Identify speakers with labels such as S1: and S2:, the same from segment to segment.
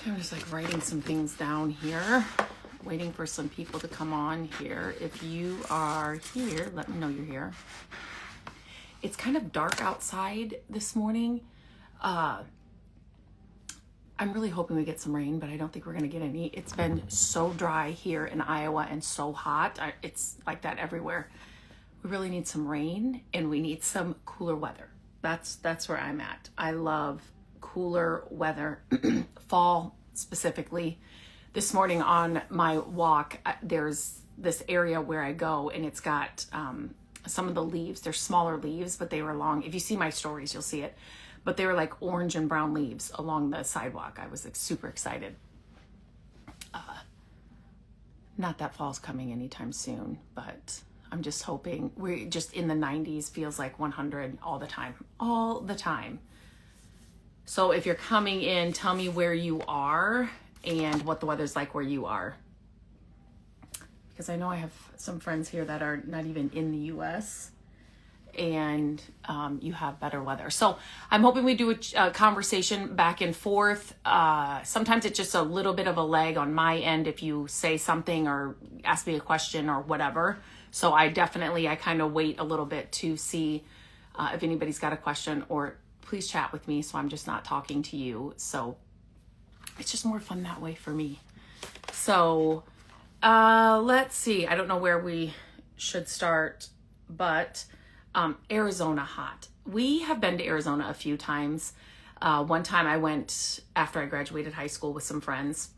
S1: I'm just like writing some things down here, waiting for some people to come on here. If you are here, let me know you're here. It's kind of dark outside this morning. I'm really hoping we get some rain, but I don't think we're going to get any. It's been so dry here in Iowa and so hot. It's like that everywhere. We really need some rain and we need some cooler weather. That's where I'm at. I love cooler weather, fall specifically. This morning on my walk, there's this area where I go and it's got some of the leaves. They're smaller leaves, but they were long. If you see my stories, you'll see it. But they were like orange and brown leaves along the sidewalk. I was like super excited. Not that fall's coming anytime soon, but I'm just hoping. We're just in the 90s, feels like 100 all the time. So if you're coming in, tell me where you are and what the weather's like where you are. Because I know I have some friends here that are not even in the US and you have better weather. So I'm hoping we do a conversation back and forth. Sometimes it's just a little bit of a lag on my end if you say something or ask me a question or whatever. So I kind of wait a little bit to see if anybody's got a question, or please chat with me so I'm just not talking to you. So it's just more fun that way for me. So let's see. I don't know where we should start, but Arizona hot. We have been to Arizona a few times. One time I went after I graduated high school with some friends.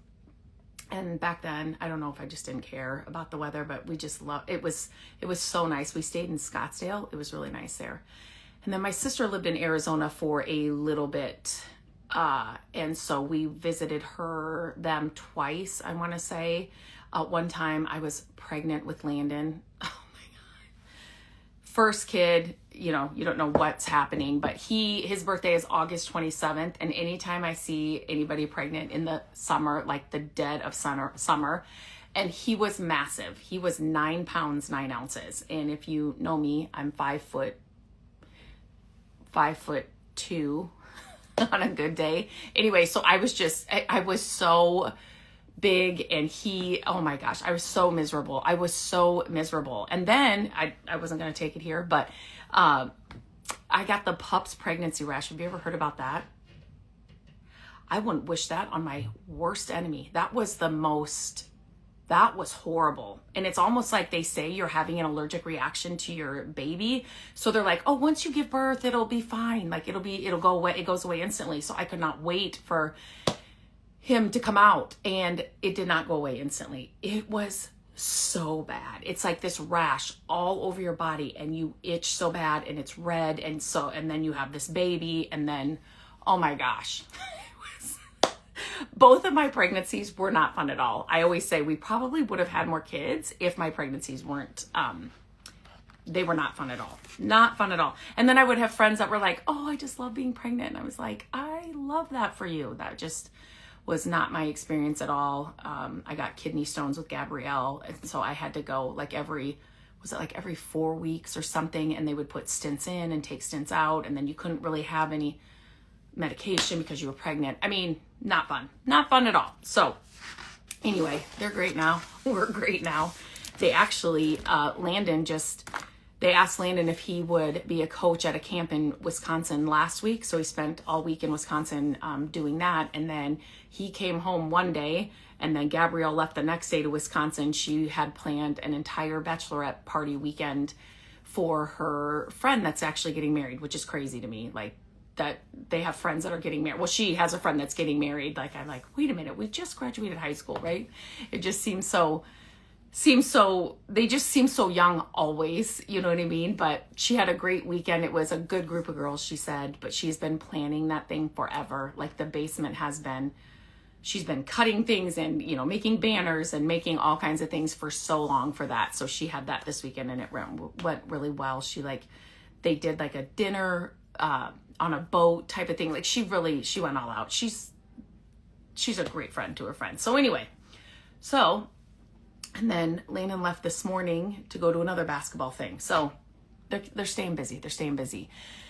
S1: And back then, I don't know if I just didn't care about the weather, but we just loved it. It was so nice. We stayed in Scottsdale. It was really nice there. And then my sister lived in Arizona for a little bit. And so we visited them twice, I want to say. One time I was pregnant with Landon. Oh my God. First kid, you don't know what's happening, but his birthday is August 27th. And anytime I see anybody pregnant in the summer, like the dead of summer, and he was massive. He was 9 pounds, 9 ounces. And if you know me, I'm 5'2" on a good day. Anyway, so I was so big, and oh my gosh, I was so miserable. And then I wasn't going to take it here, but I got the pups pregnancy rash. Have you ever heard about that? I wouldn't wish that on my worst enemy. That was horrible. And it's almost like they say you're having an allergic reaction to your baby. So they're like, oh, once you give birth, it'll be fine. Like it'll go away. It goes away instantly. So I could not wait for him to come out, and it did not go away instantly. It was so bad. It's like this rash all over your body, and you itch so bad, and it's red, and then you have this baby, and then, oh my gosh. Both of my pregnancies were not fun at all. I always say we probably would have had more kids if my pregnancies weren't, they were not fun at all. Not fun at all. And then I would have friends that were like, oh, I just love being pregnant. And I was like, I love that for you. That just was not my experience at all. I got kidney stones with Gabrielle. And so I had to go like every 4 weeks or something. And they would put stents in and take stents out. And then you couldn't really have any medication because you were pregnant. I mean, not fun at all. So anyway, they're great now. We're great now. They actually, they asked Landon if he would be a coach at a camp in Wisconsin last week. So he spent all week in Wisconsin doing that. And then he came home one day, and then Gabrielle left the next day to Wisconsin. She had planned an entire bachelorette party weekend for her friend that's actually getting married, which is crazy to me. Like, that they have friends that are getting married. Well, she has a friend that's getting married. Like, I'm like, wait a minute, we just graduated high school, right? It just they just seem so young always, you know what I mean? But she had a great weekend. It was a good group of girls, she said, but she's been planning that thing forever. Like the basement she's been cutting things and, making banners and making all kinds of things for so long for that. So she had that this weekend, and it went really well. They did like a dinner, on a boat type of thing. Like she went all out. She's a great friend to her friends. So anyway, and then Landon left this morning to go to another basketball thing. So they're staying busy.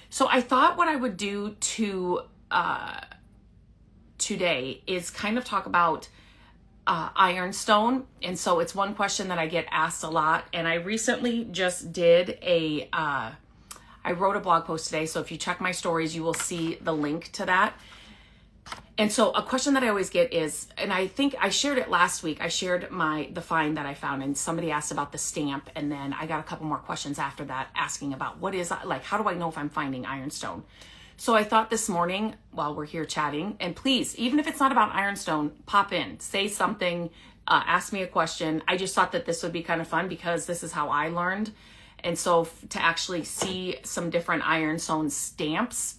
S1: So I thought what I would do to today is kind of talk about ironstone. And so it's one question that I get asked a lot. And I recently just did I wrote a blog post today. So if you check my stories, you will see the link to that. And so a question that I always get is, and I think I shared it last week, I shared the find that I found, and somebody asked about the stamp. And then I got a couple more questions after that asking about how do I know if I'm finding ironstone? So I thought this morning while we're here chatting, and please, even if it's not about ironstone, pop in, say something, ask me a question. I just thought that this would be kind of fun because this is how I learned. And so to actually see some different ironstone stamps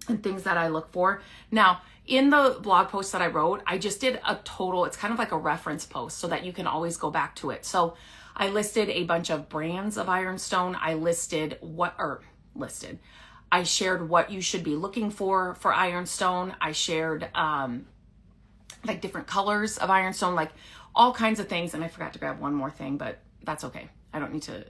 S1: and things that I look for. Now, in the blog post that I wrote, I just did a total, it's kind of like a reference post so that you can always go back to it. So I listed a bunch of brands of ironstone. I shared what you should be looking for ironstone. I shared like different colors of ironstone, like all kinds of things. And I forgot to grab one more thing, but that's okay. I don't need to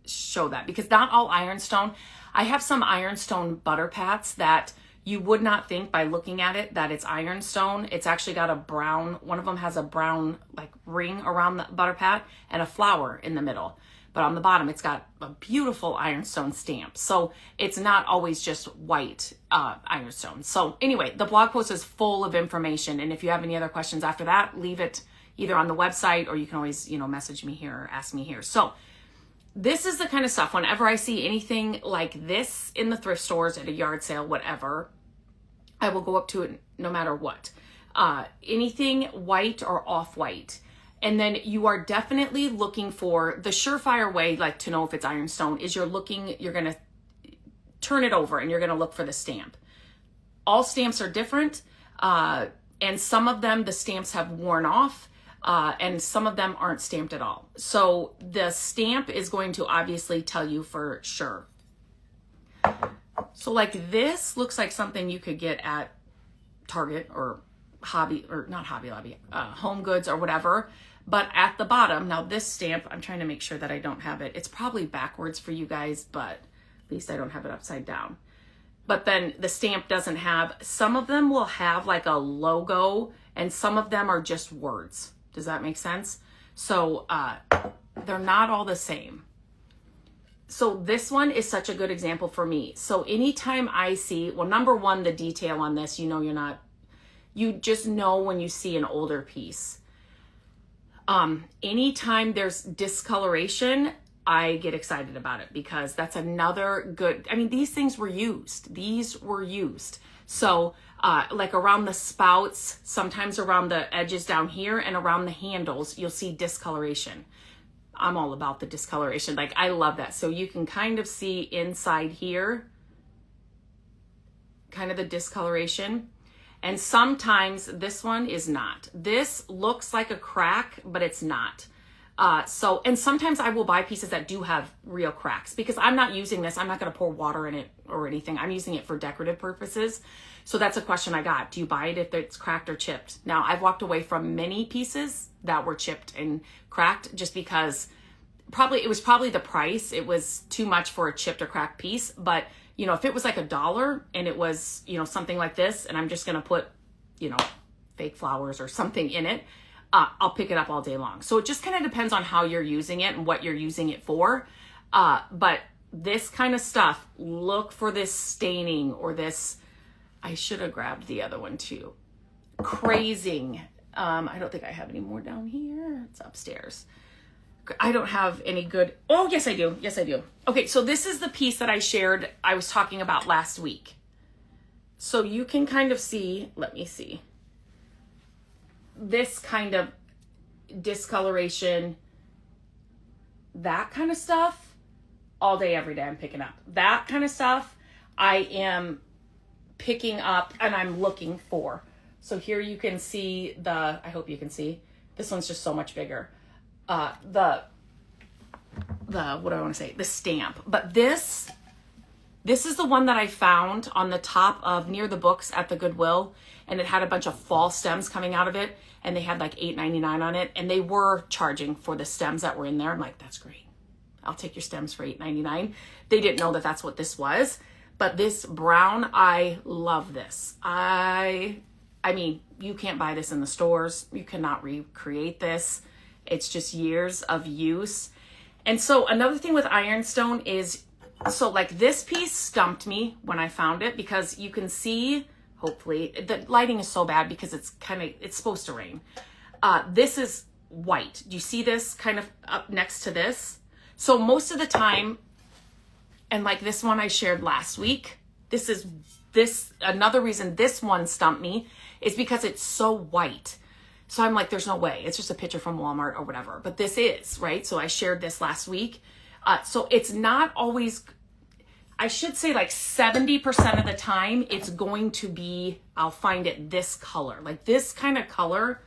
S1: show that because not all ironstone. I have some ironstone butter pats that you would not think by looking at it that it's ironstone. It's actually got a brown, one of them has a brown like ring around the butter pat and a flower in the middle. But on the bottom, it's got a beautiful ironstone stamp. So it's not always just white ironstone. So anyway, the blog post is full of information. And if you have any other questions after that, leave it either on the website or you can always, message me here or ask me here. So this is the kind of stuff, whenever I see anything like this in the thrift stores, at a yard sale, whatever, I will go up to it no matter what. Anything white or off-white. And then you are definitely looking for the surefire way, like to know if it's ironstone, is you're going to turn it over and you're going to look for the stamp. All stamps are different. And some of them, the stamps have worn off. And some of them aren't stamped at all. So the stamp is going to obviously tell you for sure. So like this looks like something you could get at Target or Home Goods or whatever. But at the bottom, now this stamp, I'm trying to make sure that I don't have it. It's probably backwards for you guys, but at least I don't have it upside down. But then the stamp doesn't have, some of them will have like a logo and some of them are just words. Does that make sense? So they're not all the same. So this one is such a good example for me. So anytime I see, well, number one, the detail on this, you just know when you see an older piece. Anytime there's discoloration, I get excited about it because that's another good, these things were used. These were used. So like around the spouts, sometimes around the edges down here and around the handles, you'll see discoloration. I'm all about the discoloration. Like I love that. So you can kind of see inside here, kind of the discoloration. And sometimes this one is not. This looks like a crack, but it's not. And sometimes I will buy pieces that do have real cracks because I'm not using this. I'm not going to pour water in it or anything. I'm using it for decorative purposes. So that's a question I got. Do you buy it if it's cracked or chipped? Now, I've walked away from many pieces that were chipped and cracked just because it was probably the price. It was too much for a chipped or cracked piece. But, if it was like $1 and it was, something like this, and I'm just going to put, fake flowers or something in it, I'll pick it up all day long. So it just kind of depends on how you're using it and what you're using it for. But this kind of stuff, look for this staining or this, I should have grabbed the other one too. Crazing. I don't think I have any more down here. It's upstairs. I don't have any good. Oh, yes, I do. Yes, I do. Okay. So this is the piece that I was talking about last week. So you can kind of see, let me see. This kind of discoloration, that kind of stuff, all day, every day I'm picking up. That kind of stuff I am picking up and I'm looking for. So here you can see I hope you can see, this one's just so much bigger. What do I want to say? The stamp. But this is the one that I found on the top of near the books at the Goodwill, and it had a bunch of fall stems coming out of it, and they had like $8.99 on it, and they were charging for the stems that were in there. I'm like, that's great. I'll take your stems for $8.99. They didn't know that that's what this was, but this brown, I love this. I I mean, you can't buy this in the stores. You cannot recreate this. It's just years of use. And so another thing with ironstone is, so like this piece stumped me when I found it, because you can see, hopefully, the lighting is so bad because it's supposed to rain. This is white. Do you see this kind of up next to this? So most of the time, and like this one I shared last week, another reason this one stumped me is because it's so white. So I'm like, there's no way. It's just a picture from Walmart or whatever. But this is, right? So I shared this last week. So it's not always, I should say like 70% of the time, it's going to be, I'll find it this color. Like this kind of color.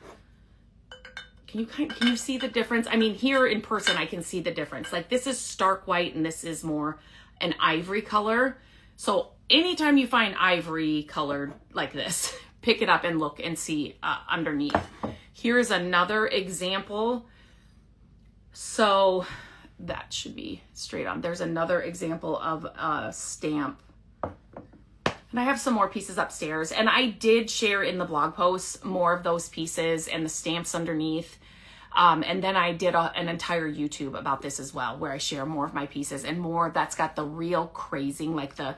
S1: Can you see the difference? I mean, here in person, I can see the difference. Like this is stark white and this is more an ivory color. So anytime you find ivory colored like this, pick it up and look and see underneath. Here's another example. So that should be straight on. There's another example of a stamp. And I have some more pieces upstairs. And I did share in the blog posts more of those pieces and the stamps underneath. And then I did an entire YouTube about this as well, where I share more of my pieces and more that's got the real crazing, like the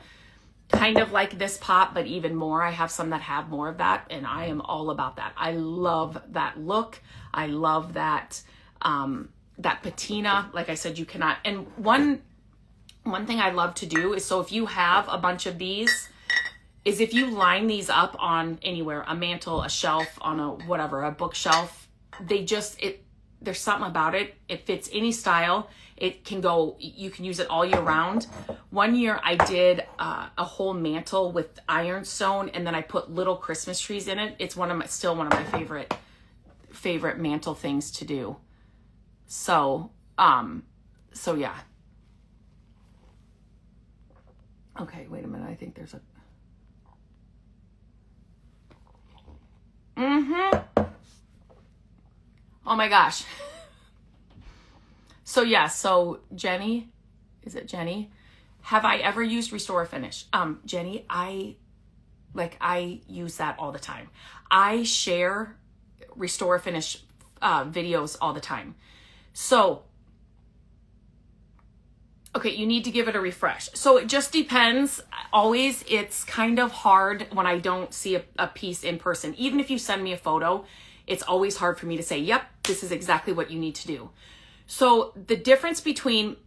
S1: kind of like this pop, but even more. I have some that have more of that, and I am all about that. I love that look. I love that that patina. Like I said, you cannot. And one thing I love to do is, so if you have a bunch of these, is if you line these up on anywhere, a mantle, a shelf, on a whatever, a bookshelf, there's something about it. It fits any style. It can go, you can use it all year round. One year I did a whole mantle with ironstone, and then I put little Christmas trees in it. It's still one of my favorite mantle things to do. So yeah. Okay, wait a minute. I think there's a, oh my gosh. So yeah, so Jenny, is it Jenny? Have I ever used Restore Finish? Jenny, I use that all the time. I share Restore Finish videos all the time. So, okay, you need to give it a refresh. So it just depends. Always, it's kind of hard when I don't see a piece in person. Even if you send me a photo, it's always hard for me to say, yep, this is exactly what you need to do. So the difference between,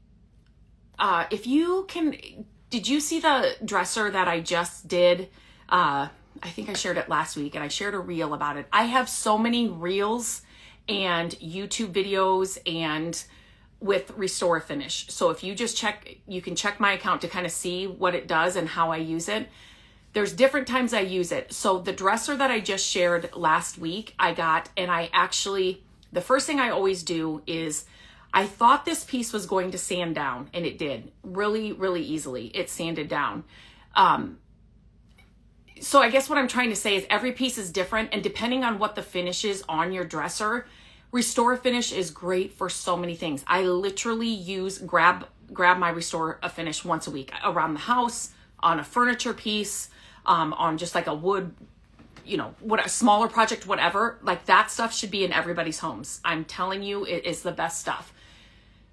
S1: did you see the dresser that I just did? I think I shared it last week, and I shared a reel about it. I have so many reels and YouTube videos and with Restore Finish. So if you just you can check my account to kind of see what it does and how I use it. There's different times I use it. So the dresser that I just shared last week, I got, and the first thing I always do is, I thought this piece was going to sand down, and it did really, really easily. It sanded down. So I guess what I'm trying to say is every piece is different, and depending on what the finish is on your dresser, Restore Finish is great for so many things. I literally grab my Restore Finish once a week around the house, on a furniture piece, on just like a wood, what a smaller project, whatever. Like that stuff should be in everybody's homes. I'm telling you, it is the best stuff.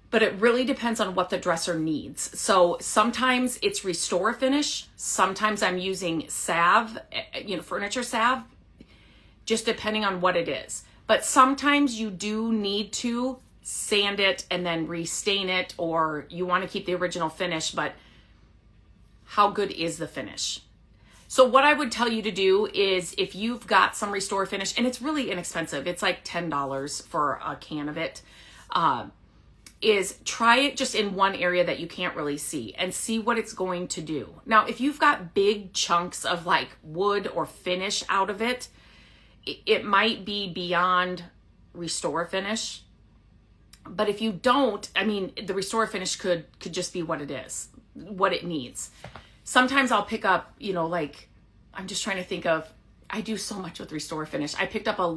S1: But it really depends on what the dresser needs. So sometimes it's Restore Finish. Sometimes I'm using salve, furniture salve, just depending on what it is. But sometimes you do need to sand it and then restain it, or you want to keep the original finish, but how good is the finish? So what I would tell you to do is, if you've got some Restore Finish, and it's really inexpensive, it's like $10 for a can of it, is try it just in one area that you can't really see and see what it's going to do. Now, if you've got big chunks of like wood or finish out of it, it might be beyond Restore Finish. But if you don't, the Restore Finish could just be what it is, what it needs. Sometimes I'll pick up, I'm just trying to think of, I do so much with Restore Finish. I picked up a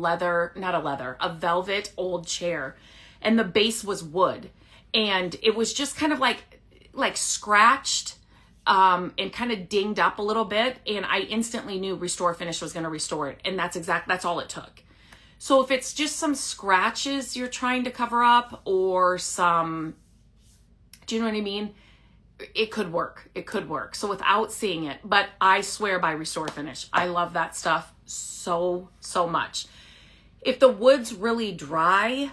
S1: velvet old chair, and the base was wood, and it was just kind of like scratched, and kind of dinged up a little bit, and I instantly knew Restore Finish was going to restore it, and that's all it took. So if it's just some scratches you're trying to cover up, or some, do you know what I mean? It could work. It could work. So without seeing it, but I swear by Restore Finish. I love that stuff so much. If the wood's really dry,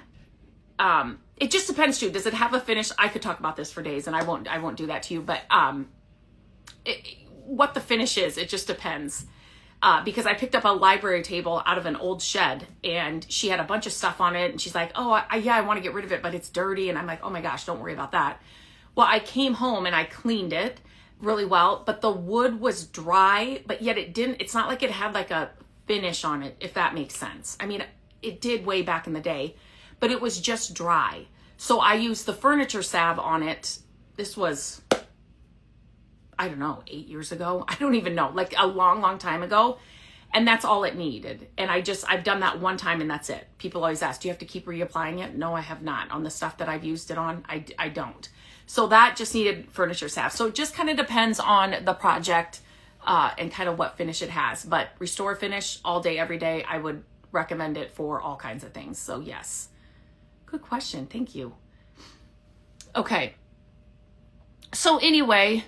S1: it just depends too. Does it have a finish? I could talk about this for days, and I won't do that to you, but what the finish is, it just depends. Because I picked up a library table out of an old shed, and she had a bunch of stuff on it, and she's like, oh, I want to get rid of it, but it's dirty. And I'm like, oh my gosh, don't worry about that. Well, I came home and I cleaned it really well, but the wood was dry, but yet it's not like it had like a finish on it, if that makes sense. I mean, it did way back in the day, but it was just dry. So I used the furniture salve on it. This was, I don't know, 8 years ago. I don't even know, like a long time ago. And that's all it needed. And I've done that one time, and that's it. People always ask, do you have to keep reapplying it? No, I have not. On the stuff that I've used it on, I don't. So that just needed furniture salve. So it just kind of depends on the project and kind of what finish it has. But Restore Finish all day, every day, I would recommend it for all kinds of things. So yes. Good question. Thank you. Okay. So anyway,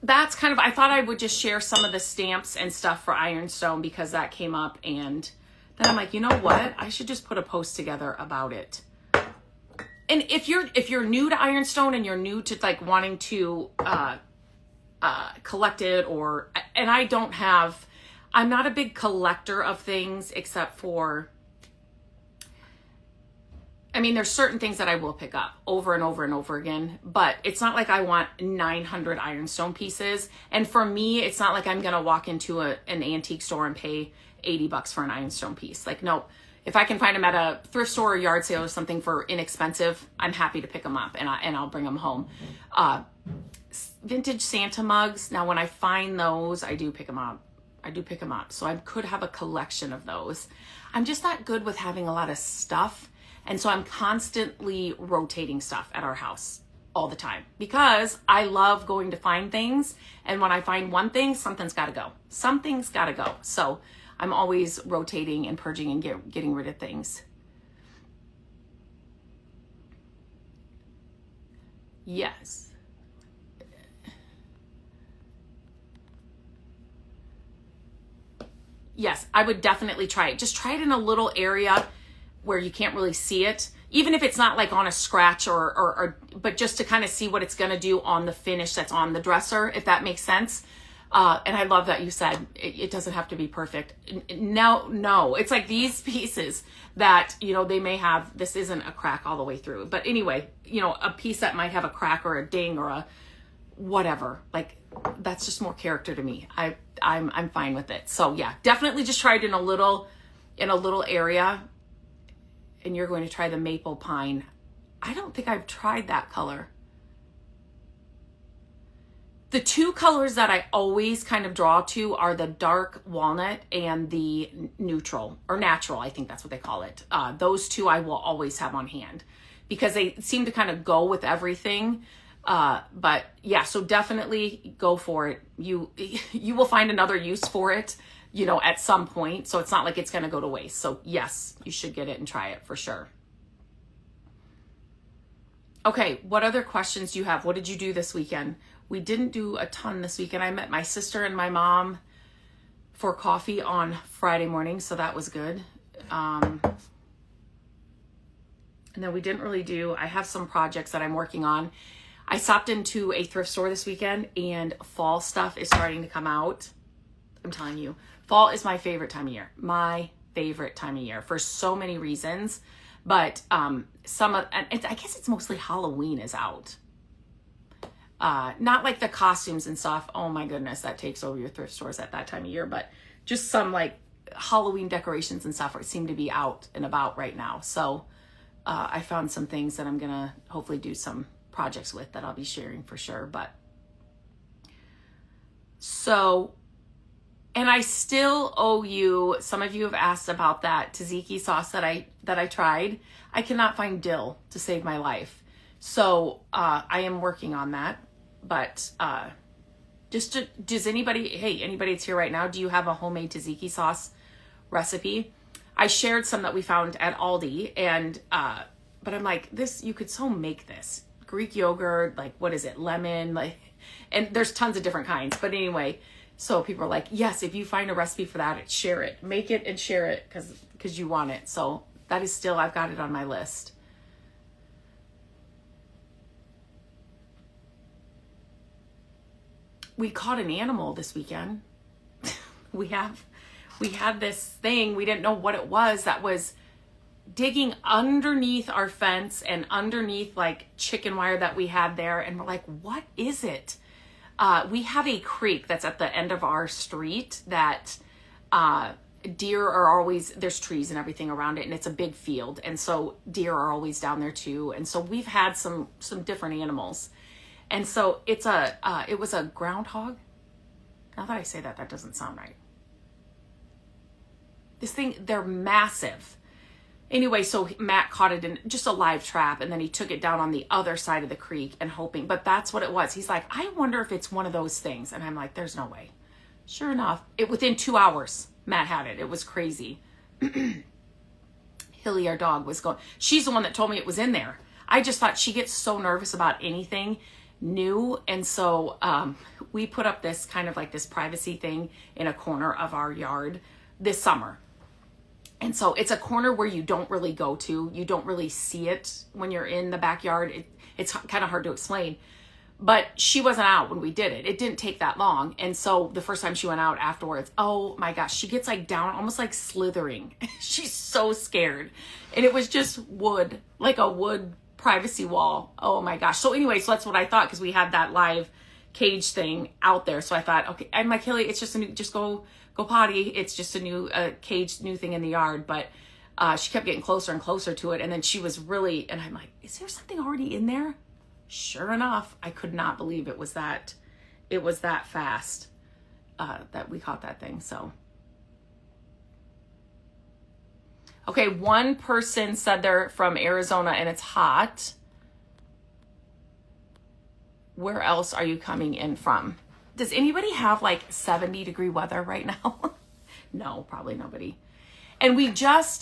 S1: that's kind of, I thought I would just share some of the stamps and stuff for Ironstone because that came up, and then I'm like, you know what? I should just put a post together about it. And if you're new to Ironstone and you're new to like wanting to collect it, and I'm not a big collector of things except for, I mean, there's certain things that I will pick up over and over and over again, but it's not like I want 900 Ironstone pieces. And for me, it's not like I'm going to walk into an antique store and pay $80 for an Ironstone piece. Like, no, if I can find them at a thrift store or yard sale or something for inexpensive, I'm happy to pick them up, and I'll bring them home. Vintage Santa mugs. Now, when I find those, I do pick them up. So I could have a collection of those. I'm just not good with having a lot of stuff. And so I'm constantly rotating stuff at our house all the time because I love going to find things. And when I find one thing, something's got to go. Something's got to go. So I'm always rotating and purging and getting rid of things. Yes. Yes, I would definitely try it. Just try it in a little area where you can't really see it, even if it's not like on a scratch but just to kind of see what it's going to do on the finish that's on the dresser, if that makes sense. And I love that you said it doesn't have to be perfect. No, it's like these pieces that, they may have, this isn't a crack all the way through, but anyway, a piece that might have a crack or a ding or a whatever, like that's just more character to me. I'm fine with it. So yeah, definitely just try it in a little area. And you're going to try the maple pine. I don't think I've tried that color. The two colors that I always kind of draw to are the dark walnut and the neutral or natural. I think that's what they call it. Those two I will always have on hand because they seem to kind of go with everything. But yeah, so definitely go for it. You will find another use for it, at some point. So it's not like it's going to go to waste. So yes, you should get it and try it for sure. Okay. What other questions do you have? What did you do this weekend? We didn't do a ton this weekend. I met my sister and my mom for coffee on Friday morning. So that was good. And then we didn't really I have some projects that I'm working on. I stopped into a thrift store this weekend and fall stuff is starting to come out. I'm telling you, fall is my favorite time of year. My favorite time of year for so many reasons. But I guess it's mostly Halloween is out. Not like the costumes and stuff. Oh my goodness, that takes over your thrift stores at that time of year. But just some like Halloween decorations and stuff seem to be out and about right now. So I found some things that I'm going to hopefully do some projects with that I'll be sharing for sure. But so... And I still owe you, some of you have asked about that tzatziki sauce that I tried. I cannot find dill to save my life. So I am working on that. But does anybody that's here right now, do you have a homemade tzatziki sauce recipe? I shared some that we found at Aldi, and but I'm like, you could so make this. Greek yogurt, like, what is it? Lemon, like, and there's tons of different kinds. But anyway, so people are like, yes, if you find a recipe for that, share it. Make it and share it because you want it. So that is still, I've got it on my list. We caught an animal this weekend. We had this thing, we didn't know what it was, that was digging underneath our fence and underneath like chicken wire that we had there. And we're like, what is it? We have a creek that's at the end of our street that deer are always, there's trees and everything around it, and it's a big field. And so deer are always down there too. And so we've had some different animals. And so it was a groundhog. Now that I say that doesn't sound right. This thing, they're massive. Anyway, so Matt caught it in just a live trap, and then he took it down on the other side of the creek and hoping, but that's what it was. He's like, I wonder if it's one of those things. And I'm like, there's no way. Sure enough, within 2 hours, Matt had it. It was crazy. Hilly, our dog, was going. She's the one that told me it was in there. I just thought, she gets so nervous about anything new. And so we put up this kind of like this privacy thing in a corner of our yard this summer. And so it's a corner where you don't really go to. You don't really see it when you're in the backyard. It's kind of hard to explain. But she wasn't out when we did it. It didn't take that long. And so the first time she went out afterwards, oh my gosh, she gets like down, almost like slithering. She's so scared. And it was just wood, like a wood privacy wall. Oh my gosh. So anyway, so that's what I thought, because we had that live cage thing out there. So I thought, okay, I'm like, Hilly, it's just just go potty. It's just a new cage, new thing in the yard. But she kept getting closer and closer to it. And then she was really, and I'm like, is there something already in there? Sure enough, I could not believe it was that fast that we caught that thing. So, okay, one person said they're from Arizona and it's hot. Where else are you coming in from? Does anybody have like 70-degree weather right now? No, probably nobody. And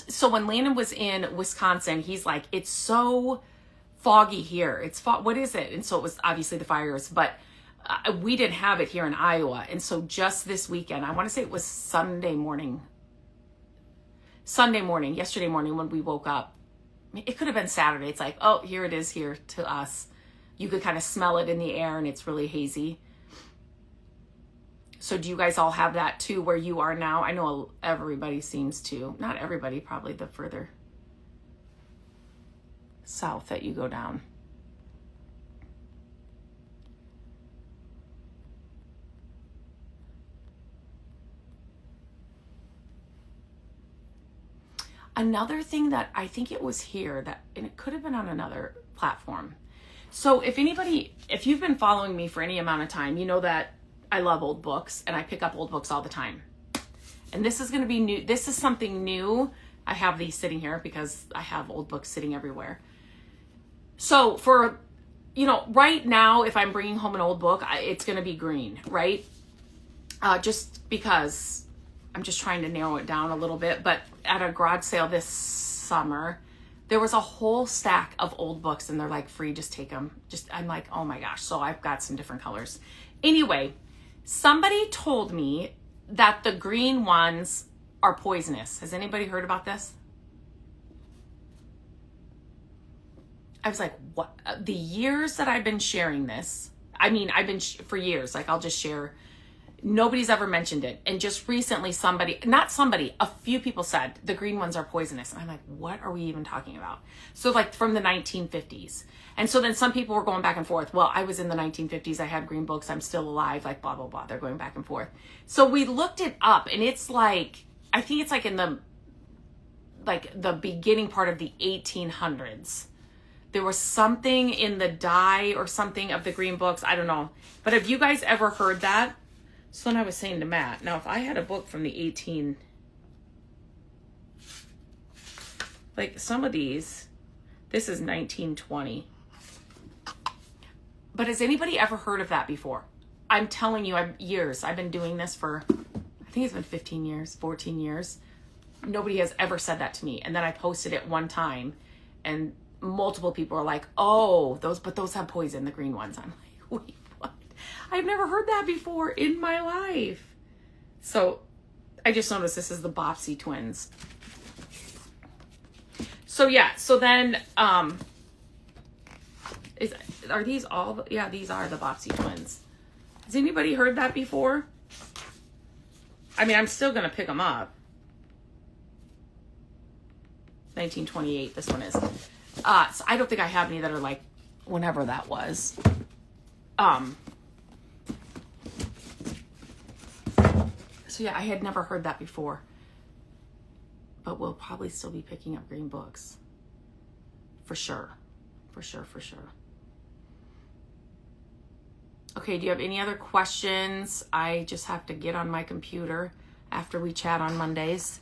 S1: so when Landon was in Wisconsin, he's like, it's so foggy here. What is it? And so it was obviously the fires, but we didn't have it here in Iowa. And so just this weekend, I want to say it was yesterday morning when we woke up. It could have been Saturday. It's like, oh, here it is here to us. You could kind of smell it in the air, and it's really hazy. So do you guys all have that too, where you are now? I know everybody seems to. Not everybody, probably the further south that you go down. Another thing that I think it was here and it could have been on another platform. So if you've been following me for any amount of time, you know that I love old books and I pick up old books all the time. And this is going to be new. This is something new. I have these sitting here because I have old books sitting everywhere. So for, right now, if I'm bringing home an old book, it's going to be green, right? Just because I'm just trying to narrow it down a little bit. But at a garage sale this summer, there was a whole stack of old books and they're like free, just take them. I'm like, oh my gosh. So I've got some different colors. Anyway, somebody told me that the green ones are poisonous. Has anybody heard about this? I was like, what? The years that I've been sharing this, for years, like I'll just share. Nobody's ever mentioned it. And just recently a few people said the green ones are poisonous. And I'm like, what are we even talking about? So like from the 1950s. And so then some people were going back and forth. Well, I was in the 1950s. I had green books. I'm still alive, like blah, blah, blah. They're going back and forth. So we looked it up and it's like, I think it's like in the beginning part of the 1800s. There was something in the dye or something of the green books. I don't know. But have you guys ever heard that? So then I was saying to Matt, now if I had a book from the like some of these, this is 1920. But has anybody ever heard of that before? I'm telling you, I've been doing this for, I think it's been 15 years, 14 years. Nobody has ever said that to me. And then I posted it one time and multiple people are like, oh, those have poison, the green ones. I'm like, wait, what? I've never heard that before in my life. So I just noticed this is the Bobbsey twins. So yeah, so then, are these all, yeah, these are the Bobbsey twins. Has anybody heard that before? I mean, I'm still going to pick them up. 1928, this one is. So I don't think I have any that are like whenever that was. So yeah, I had never heard that before. But we'll probably still be picking up green books. For sure. For sure, for sure. Okay, do you have any other questions? I just have to get on my computer after we chat on Mondays.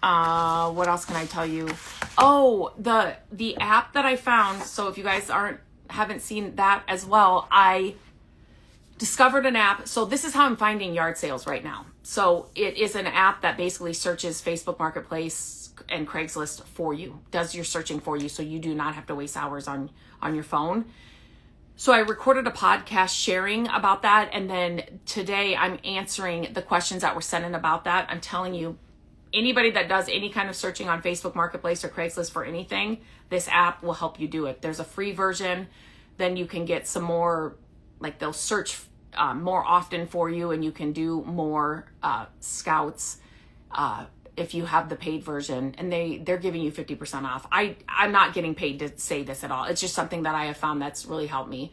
S1: What else can I tell you? Oh, the app that I found. So if you guys haven't seen that as well, I discovered an app. So this is how I'm finding yard sales right now. So it is an app that basically searches Facebook Marketplace and Craigslist for you, does your searching for you, so you do not have to waste hours on your phone. So I recorded a podcast sharing about that, and then today I'm answering the questions that were sent in about that. I'm telling you, anybody that does any kind of searching on Facebook Marketplace or Craigslist for anything, this app will help you do it. There's a free version. Then you can get some more, like they'll search more often for you, and you can do more scouts if you have the paid version, and they're giving you 50% off. I'm not getting paid to say this at all. It's just something that I have found that's really helped me.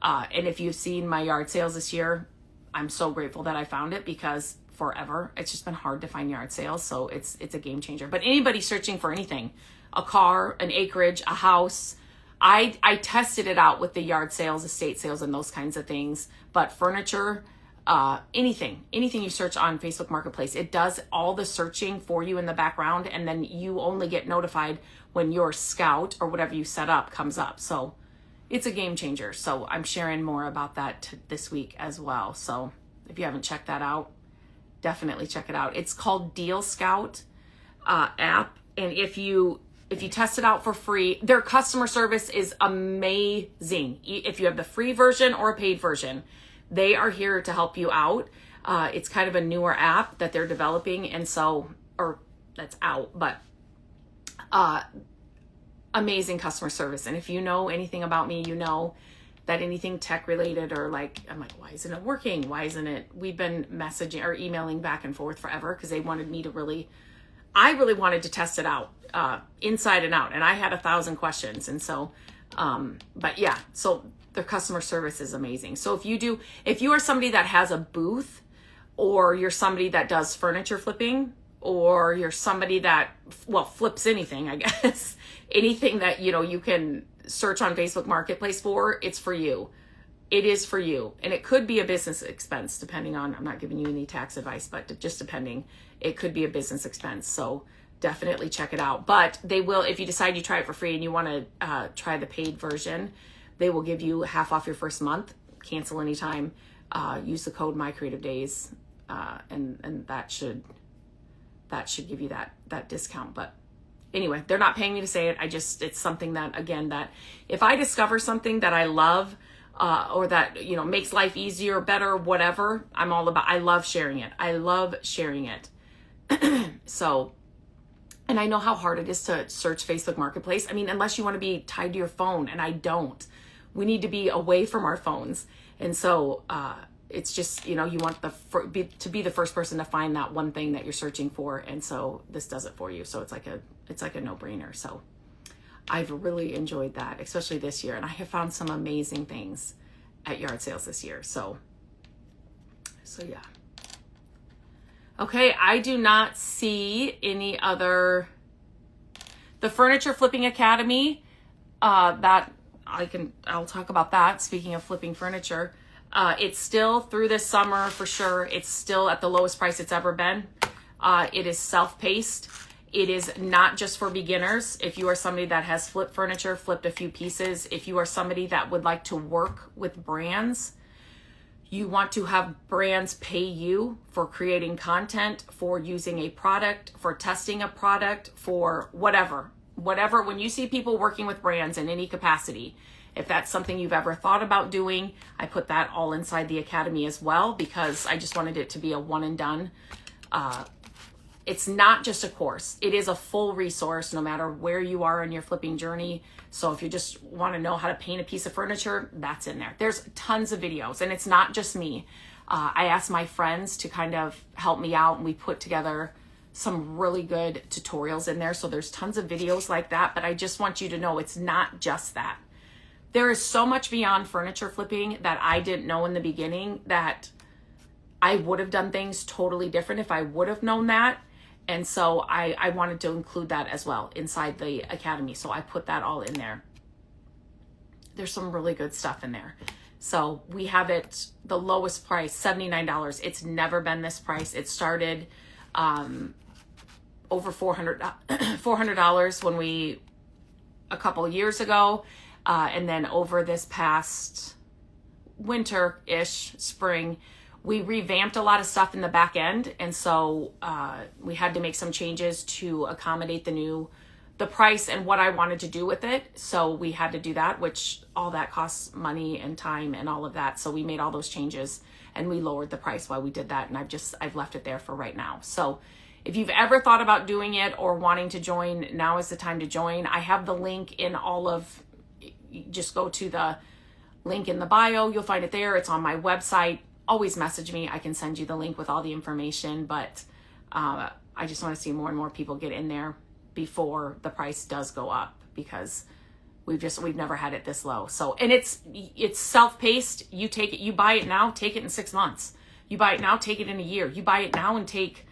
S1: And if you've seen my yard sales this year, I'm so grateful that I found it, because forever it's just been hard to find yard sales. So it's a game changer. But anybody searching for anything, a car, an acreage, a house, I tested it out with the yard sales, estate sales, and those kinds of things. But furniture, anything you search on Facebook Marketplace, it does all the searching for you in the background, and then you only get notified when your scout or whatever you set up comes up. So it's a game changer. So I'm sharing more about that this week as well. So if you haven't checked that out, definitely check it out. It's called Deal Scout app, and if you test it out for free, their customer service is amazing. If you have the free version or a paid version, they are here to help you out. It's kind of a newer app that they're developing, and so, or that's out, but amazing customer service. And if you know anything about me, you know that anything tech related, or like, I'm like, why isn't it working? Why isn't it? We've been messaging or emailing back and forth forever, because they wanted me to I really wanted to test it out inside and out, and I had 1,000 questions. And so, but yeah, so their customer service is amazing. So if you are somebody that has a booth, or you're somebody that does furniture flipping, or you're somebody that, flips anything, I guess, anything that, you can search on Facebook Marketplace for, it's for you. It is for you. And it could be a business expense, depending on, I'm not giving you any tax advice, but just depending, it could be a business expense. So definitely check it out. But they will, if you decide you try it for free and you want to try the paid version, they will give you half off your first month. Cancel anytime. Use the code MyCreativeDays, and that should give you that discount. But anyway, they're not paying me to say it. It's something that, again, that if I discover something that I love, or that, makes life easier, better, whatever, I love sharing it. I love sharing it. So, and I know how hard it is to search Facebook Marketplace. I mean, unless you want to be tied to your phone, and I don't. We need to be away from our phones. And so, it's just, you want to be the first person to find that one thing that you're searching for. And so this does it for you. So it's like a no-brainer. So I've really enjoyed that, especially this year. And I have found some amazing things at yard sales this year. So yeah. Okay, I do not see any other. The Furniture Flipping Academy, that I'll talk about that. Speaking of flipping furniture, it's still through this summer for sure. It's still at the lowest price it's ever been. It is self-paced. It is not just for beginners. If you are somebody that has flipped furniture, flipped a few pieces, if you are somebody that would like to work with brands, you want to have brands pay you for creating content, for using a product, for testing a product, for whatever. When you see people working with brands in any capacity, if that's something you've ever thought about doing, I put that all inside the Academy as well, because I just wanted it to be a one and done. It's not just a course. It is a full resource no matter where you are in your flipping journey. So if you just want to know how to paint a piece of furniture, that's in there. There's tons of videos, and it's not just me. I asked my friends to kind of help me out, and we put together some really good tutorials in there. So there's tons of videos like that, but I just want you to know it's not just that. There is so much beyond furniture flipping that I didn't know in the beginning, that I would have done things totally different if I would have known that. And so I wanted to include that as well inside the Academy. So I put that all in there. There's some really good stuff in there. So we have it, the lowest price, $79. It's never been this price. It started over $400 when a couple of years ago. And then over this past winter-ish, spring, we revamped a lot of stuff in the back end, and so we had to make some changes to accommodate the price and what I wanted to do with it. So we had to do that, which all that costs money and time and all of that. So we made all those changes and we lowered the price while we did that, and I've left it there for right now. So if you've ever thought about doing it or wanting to join, now is the time to join. I have the link in just go to the link in the bio. You'll find it there. It's on my website. Always message me. I can send you the link with all the information, but I just want to see more and more people get in there before the price does go up, because we've never had it this low. So, and it's self-paced. You take it, you buy it now, take it in 6 months. You buy it now, take it in a year. You buy it now and take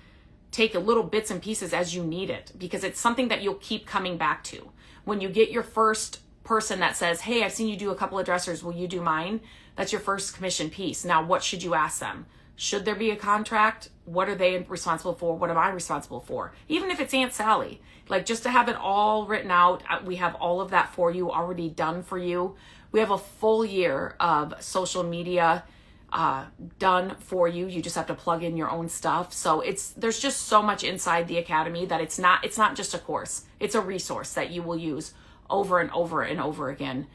S1: a little bits and pieces as you need it, because it's something that you'll keep coming back to. When you get your first person that says, hey, I've seen you do a couple of dressers, will you do mine? That's your first commission piece. Now, what should you ask them? Should there be a contract? What are they responsible for? What am I responsible for? Even if it's Aunt Sally, like, just to have it all written out. We have all of that for you, already done for you. We have a full year of social media done for you. You just have to plug in your own stuff. So there's just so much inside the Academy that it's not just a course. It's a resource that you will use over and over and over again.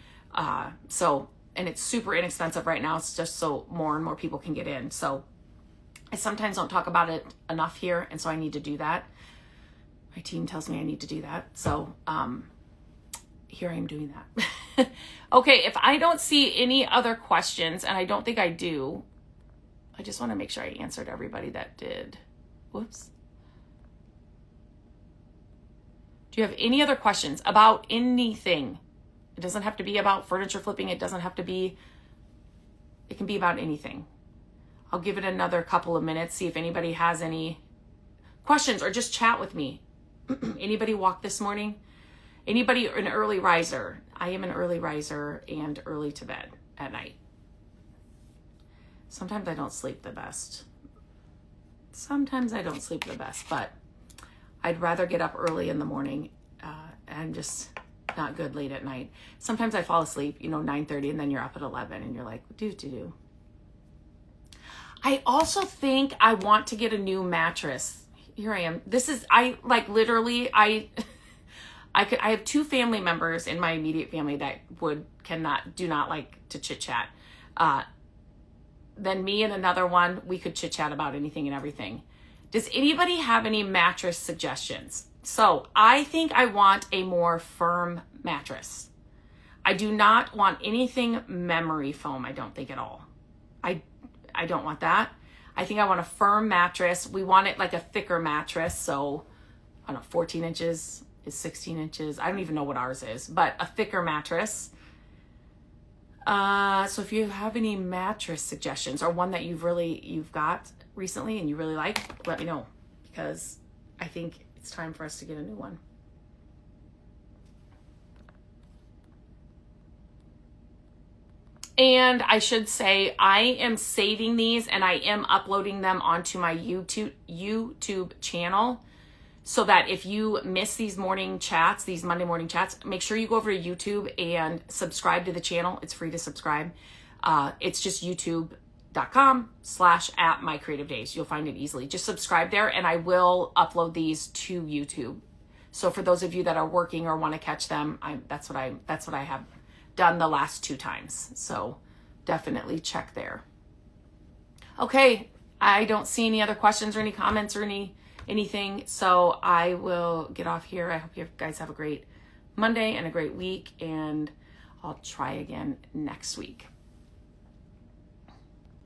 S1: And it's super inexpensive right now. It's just so more and more people can get in. So I sometimes don't talk about it enough here, and so I need to do that. My team tells me I need to do that. So here I am doing that. Okay, if I don't see any other questions, and I don't think I do, I just want to make sure I answered everybody that did. Whoops. Do you have any other questions about anything? It doesn't have to be about furniture flipping. It can be about anything. I'll give it another couple of minutes, see if anybody has any questions, or just chat with me. Anybody walk this morning? Anybody an early riser? I am an early riser and early to bed at night. Sometimes I don't sleep the best. But I'd rather get up early in the morning. I'm just not good late at night. Sometimes I fall asleep, 9:30, and then you're up at 11 and you're like, do. I also think I want to get a new mattress. Here I am. I have 2 family members in my immediate family that do not like to chit chat. Then me and another one, we could chit chat about anything and everything. Does anybody have any mattress suggestions? So I think I want a more firm mattress. I do not want anything memory foam. I don't think at all. I don't want that. I think I want a firm mattress. We want it like a thicker mattress. So I don't know, 14 inches is 16 inches. I don't even know what ours is, but a thicker mattress. So if you have any mattress suggestions, or one that you've got recently and you really like, let me know, because I think it's time for us to get a new one. And I should say, I am saving these and I am uploading them onto my YouTube channel. so that if you miss these morning chats, these Monday morning chats, make sure you go over to YouTube and subscribe to the channel. It's free to subscribe. It's just youtube.com/@mycreativedays. You'll find it easily. Just subscribe there, and I will upload these to YouTube. So for those of you that are working or want to catch them, that's what I have done the last 2 times. So definitely check there. Okay, I don't see any other questions or any comments or anything. So I will get off here. I hope you guys have a great Monday and a great week, and I'll try again next week.